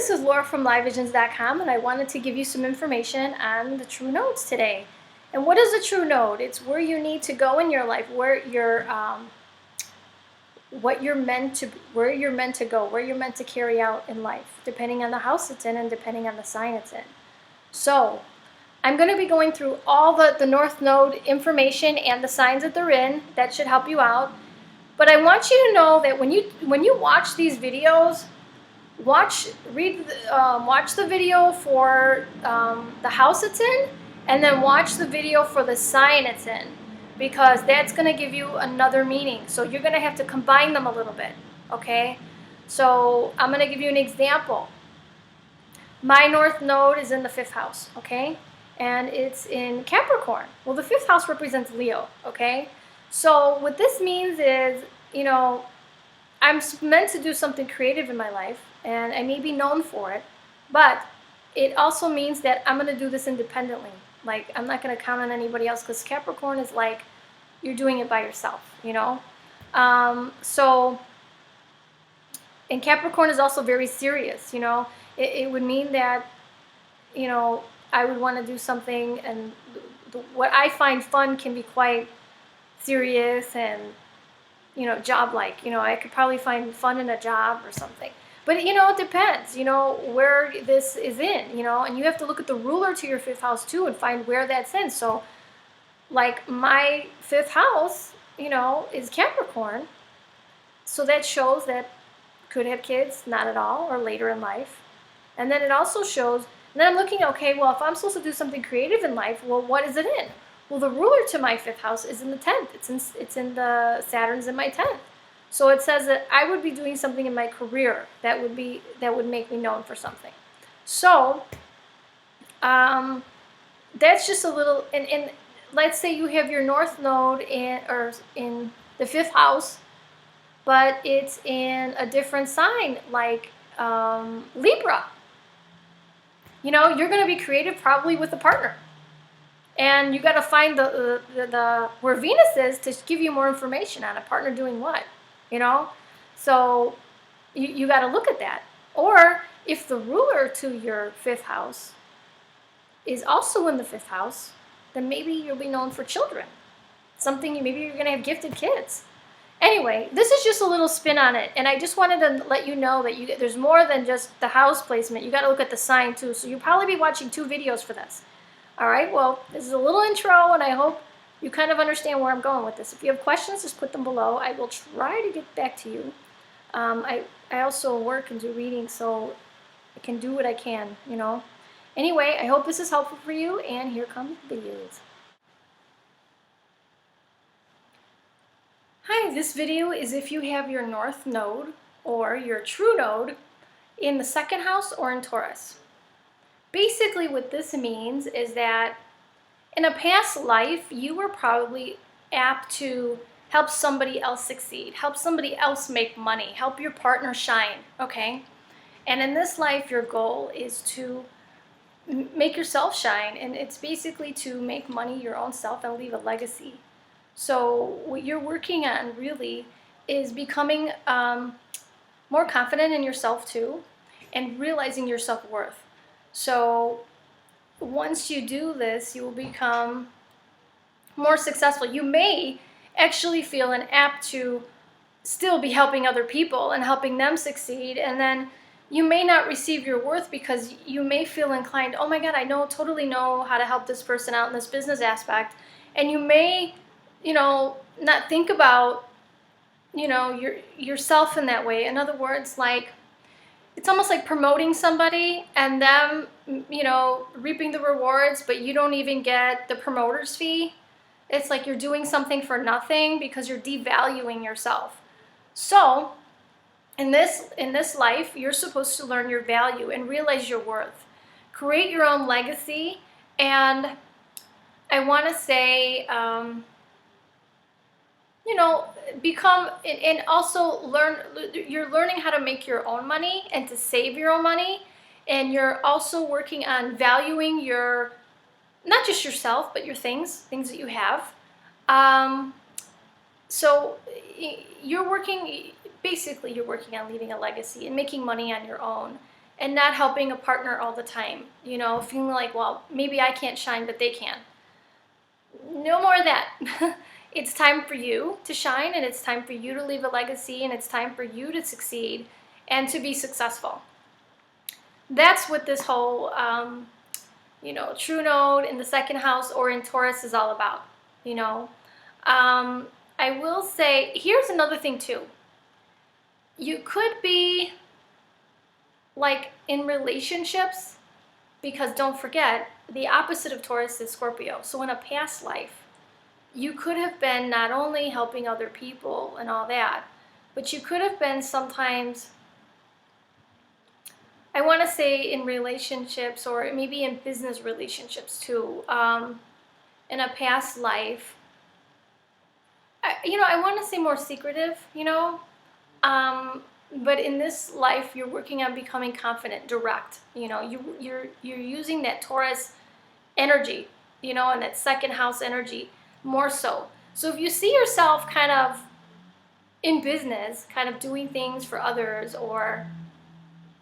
this is Laura from LiveVisions.com, and I wanted to give you some information on the true nodes today. And what is a true node? It's where you need to go in your life, where you're, where you're meant to go, where you're meant to carry out in life, depending on the house it's in and depending on the sign it's in. So I'm going to be going through all the North Node information and the signs that they're in. That should help you out. But I want you to know that when you watch these videos, watch the video for the house it's in, and then watch the video for the sign it's in, because that's going to give you another meaning. So you're going to have to combine them a little bit, okay? So I'm going to give you an example. My North Node is in the 5th house, okay? And it's in Capricorn. Well, the 5th house represents Leo, okay? So what this means is, you know, I'm meant to do something creative in my life, and I may be known for it, but it also means that I'm going to do this independently. Like, I'm not going to count on anybody else, because Capricorn is like you're doing it by yourself, you know? And Capricorn is also very serious, you know? It would mean that, you know, I would want to do something, and what I find fun can be quite serious and, you know, job-like. You know, I could probably find fun in a job or something. But, you know, it depends, you know, where this is in, you know, and you have to look at the ruler to your 5th house too and find where that's in. So, like, my 5th house, you know, is Capricorn. So that shows that could have kids, not at all, or later in life. And then it also shows, and then I'm looking, okay, well, if I'm supposed to do something creative in life, well, what is it in? Well, the ruler to my 5th house is in the 10th. It's in the Saturn's in my 10th. So it says that I would be doing something in my career that would make me known for something. So that's just a little. And let's say you have your North Node in the 5th house, but it's in a different sign, like Libra. You know, you're going to be creative probably with a partner. And you got to find the where Venus is to give you more information on a partner doing what, you know? So you got to look at that. Or if the ruler to your 5th house is also in the 5th house, then maybe you'll be known for children. Maybe you're going to have gifted kids. Anyway, this is just a little spin on it, and I just wanted to let you know that there's more than just the house placement. You got to look at the sign too. So you'll probably be watching 2 videos for this. All right, well, this is a little intro, and I hope you kind of understand where I'm going with this. If you have questions, just put them below. I will try to get back to you. I also work and do readings, so I can do what I can, you know. Anyway, I hope this is helpful for you, and here come the videos. Hi, this video is if you have your North Node or your True Node in the 2nd house or in Taurus. Basically what this means is that in a past life, you were probably apt to help somebody else succeed, help somebody else make money, help your partner shine, okay? And in this life, your goal is to make yourself shine, and it's basically to make money your own self and leave a legacy. So what you're working on really is becoming more confident in yourself too, and realizing your self-worth. So once you do this, you will become more successful. You may actually feel an apt to still be helping other people and helping them succeed, and then you may not receive your worth because you may feel inclined, oh my God, I totally know how to help this person out in this business aspect, and you may, you know, not think about, you know, yourself in that way. In other words, like, it's almost like promoting somebody and them, you know, reaping the rewards, but you don't even get the promoter's fee. It's like you're doing something for nothing because you're devaluing yourself. So in this life, you're supposed to learn your value and realize your worth. Create your own legacy, and I want to say, you know, become, and also you're learning how to make your own money and to save your own money, and you're also working on valuing your, not just yourself, but your things that you have. So you're working, basically you're working on leaving a legacy and making money on your own. and not helping a partner all the time, you know, feeling like, well, maybe I can't shine, but they can. No more of that. It's time for you to shine, and it's time for you to leave a legacy, and it's time for you to succeed and to be successful. That's what this whole, you know, true node in the second house or in Taurus is all about, you know. I will say, here's another thing too. You could be like in relationships, because don't forget, the opposite of Taurus is Scorpio. So in a past life, you could have been not only helping other people and all that, but you could have been sometimes, I want to say in relationships, or maybe in business relationships too, in a past life. You know, I want to say more secretive, you know, but in this life, you're working on becoming confident, direct. You know, you're using that Taurus energy, you know, and that second house energy more so. So if you see yourself kind of in business, kind of doing things for others, or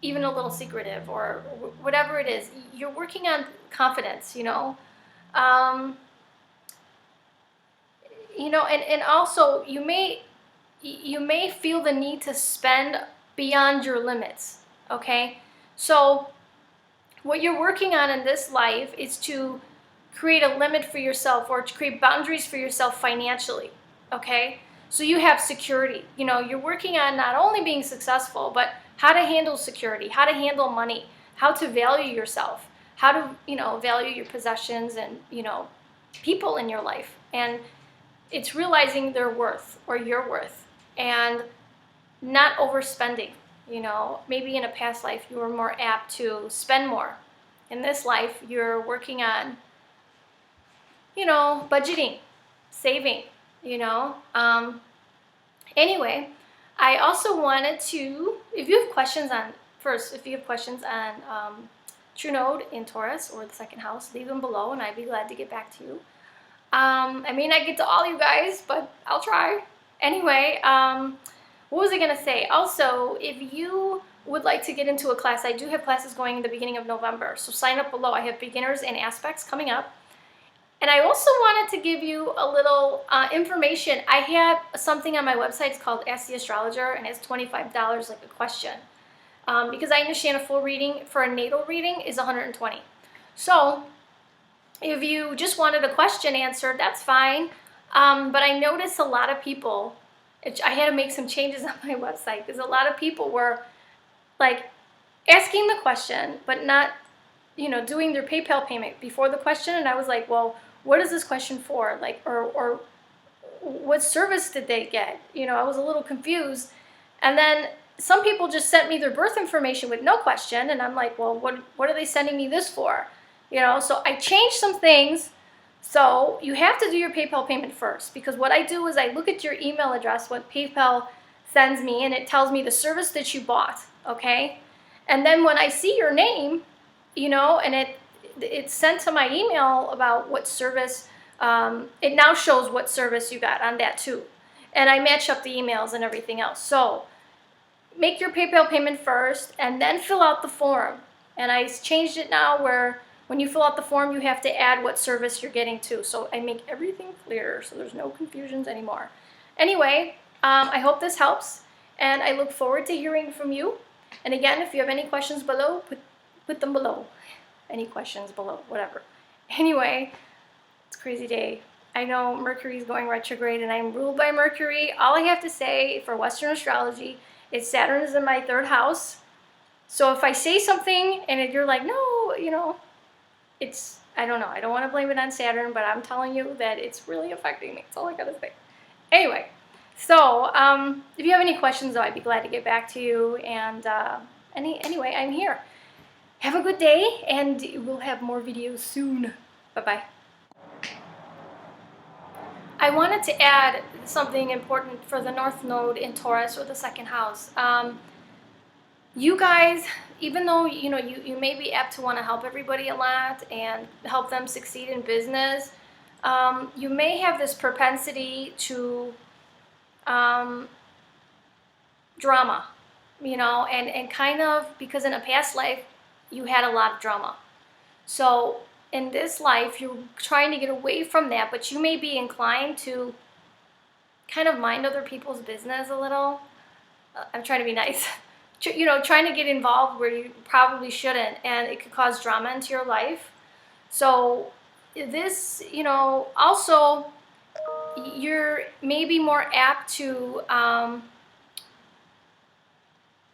even a little secretive, or whatever it is, you're working on confidence, you know. You know, and also you may feel the need to spend beyond your limits, okay? So what you're working on in this life is to create a limit for yourself, or to create boundaries for yourself financially, okay? So you have security. You know, you're working on not only being successful, but how to handle security, how to handle money, how to value yourself, how to, you know, value your possessions and, you know, people in your life. And it's realizing their worth, or your worth, and not overspending. You know, maybe in a past life you were more apt to spend more. In this life, you're working on, you know, budgeting, saving, you know. Anyway, I also wanted to, if you have questions on, True Node in Taurus or the second house, leave them below and I'd be glad to get back to you. I may not get to all you guys, but I'll try. Anyway, what was I going to say? Also, if you would like to get into a class, I do have classes going in the beginning of November, so sign up below. I have beginners and aspects coming up. And I also wanted to give you a little information. I have something on my website. It's called Ask the Astrologer, and it's $25 like a question. Because I understand a full reading for a natal reading is $120. So if you just wanted a question answered, that's fine. But I noticed a lot of people, I had to make some changes on my website, because a lot of people were like asking the question, but not, you know, doing their PayPal payment before the question. And I was like, well, what is this question for? Like, or what service did they get? You know, I was a little confused. And then some people just sent me their birth information with no question. And I'm like, well, what are they sending me this for? You know, so I changed some things. So you have to do your PayPal payment first, because what I do is I look at your email address, what PayPal sends me, and it tells me the service that you bought, okay? And then when I see your name, you know, and it's sent to my email about what service, it now shows what service you got on that too. And I match up the emails and everything else. So make your PayPal payment first and then fill out the form. And I changed it now where when you fill out the form, you have to add what service you're getting to. So I make everything clear so there's no confusions anymore. Anyway, I hope this helps, and I look forward to hearing from you. And again, if you have any questions below, put them below. Any questions below, whatever. Anyway, it's a crazy day. I know Mercury's going retrograde, and I'm ruled by Mercury. All I have to say for Western astrology is Saturn is in my 3rd house. So if I say something and you're like, no, you know, I don't know. I don't want to blame it on Saturn, but I'm telling you that it's really affecting me. That's all I got to say. Anyway, so if you have any questions, though, I'd be glad to get back to you. And anyway, I'm here. Have a good day, and we'll have more videos soon. Bye-bye. I wanted to add something important for the North Node in Taurus, or the second house. You guys, even though you know you may be apt to want to help everybody a lot and help them succeed in business, you may have this propensity to drama. you know, and kind of because in a past life you had a lot of drama. So in this life you're trying to get away from that, but you may be inclined to kind of mind other people's business a little. I'm trying to be nice. You know, trying to get involved where you probably shouldn't, and it could cause drama into your life. So this, you know, also you're maybe more apt to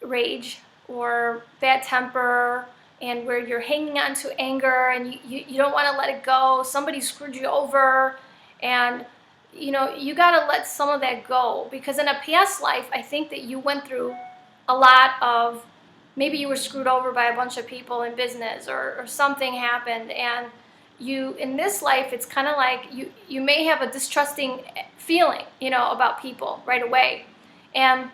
rage or bad temper, and where you're hanging on to anger and you don't want to let it go. Somebody screwed you over, and you know, you got to let some of that go, because in a past life I think that you went through a lot of, maybe you were screwed over by a bunch of people in business, or something happened, and you, in this life, it's kind of like you may have a distrusting feeling, you know, about people right away. And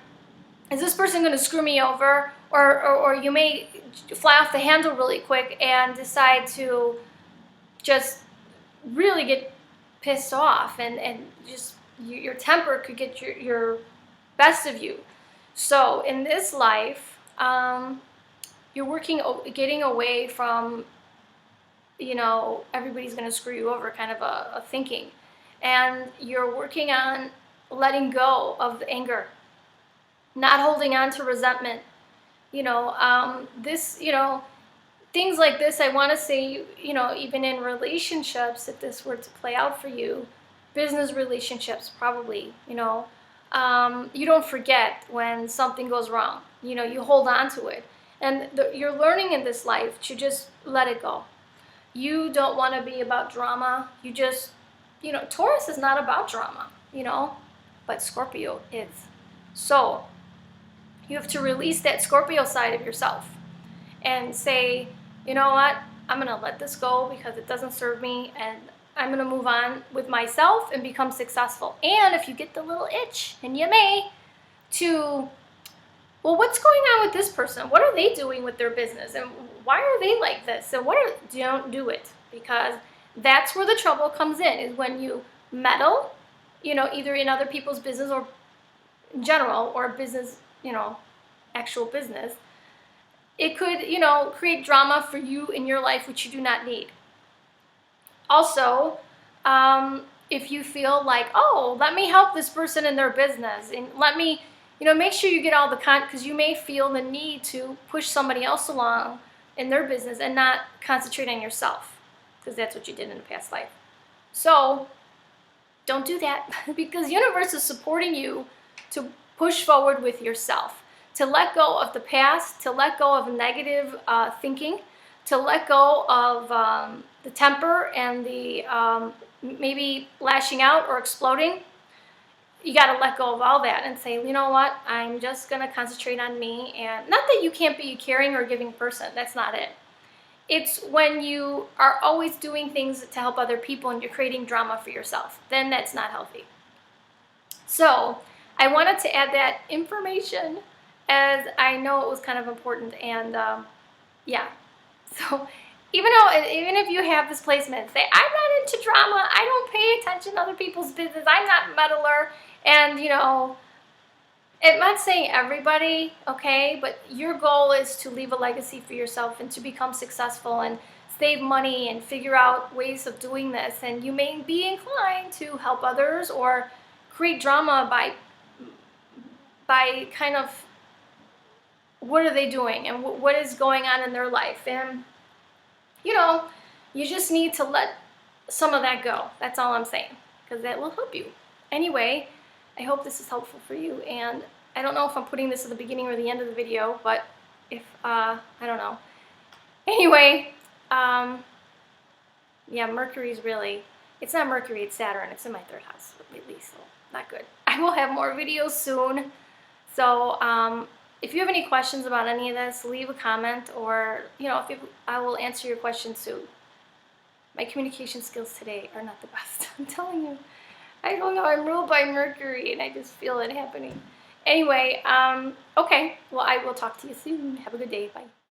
is this person going to screw me over? Or you may fly off the handle really quick and decide to just really get pissed off, and just your temper could get your best of you. So in this life, you're getting away from, you know, everybody's going to screw you over kind of a thinking. And you're working on letting go of the anger, not holding on to resentment. You know, this, you know, things like this, I want to say, you know, even in relationships, if this were to play out for you, business relationships probably, you know, you don't forget when something goes wrong. You know, you hold on to it. And you're learning in this life to just let it go. You don't want to be about drama. You just, you know, Taurus is not about drama, you know, but Scorpio is. So you have to release that Scorpio side of yourself and say, you know what, I'm going to let this go because it doesn't serve me, and I'm going to move on with myself and become successful. And if you get the little itch, and you may, to, well, what's going on with this person? What are they doing with their business? And why are they like this? And don't do it, because that's where the trouble comes in, is when you meddle, you know, either in other people's business or in general, or business, you know, actual business. It could, you know, create drama for you in your life, which you do not need. Also, if you feel like, oh, let me help this person in their business, and let me, you know, make sure you get all the because you may feel the need to push somebody else along in their business and not concentrate on yourself, because that's what you did in a past life. So don't do that, because the universe is supporting you to push forward with yourself, to let go of the past, to let go of negative thinking, to let go of the temper and the maybe lashing out or exploding. You got to let go of all that and say, you know what, I'm just going to concentrate on me. And not that you can't be a caring or giving person. That's not it. It's when you are always doing things to help other people and you're creating drama for yourself. Then that's not healthy. So I wanted to add that information, as I know it was kind of important. And yeah, so even if you have this placement, say, I'm not into drama, I don't pay attention to other people's business, I'm not a meddler, and you know, I'm not saying everybody, okay, but your goal is to leave a legacy for yourself and to become successful and save money and figure out ways of doing this. And you may be inclined to help others or create drama by kind of, what are they doing and what is going on in their life. And you know, you just need to let some of that go. That's all I'm saying, because that will help you. Anyway, I hope this is helpful for you. And I don't know if I'm putting this at the beginning or the end of the video, but if, I don't know. Anyway, yeah, Mercury's really, it's not Mercury, it's Saturn. It's in my third house, lately, so not good. I will have more videos soon. So, if you have any questions about any of this, leave a comment, or, you know, I will answer your questions soon. My communication skills today are not the best. I'm telling you. I don't know. I'm ruled by Mercury, and I just feel it happening. Anyway, okay. Well, I will talk to you soon. Have a good day. Bye.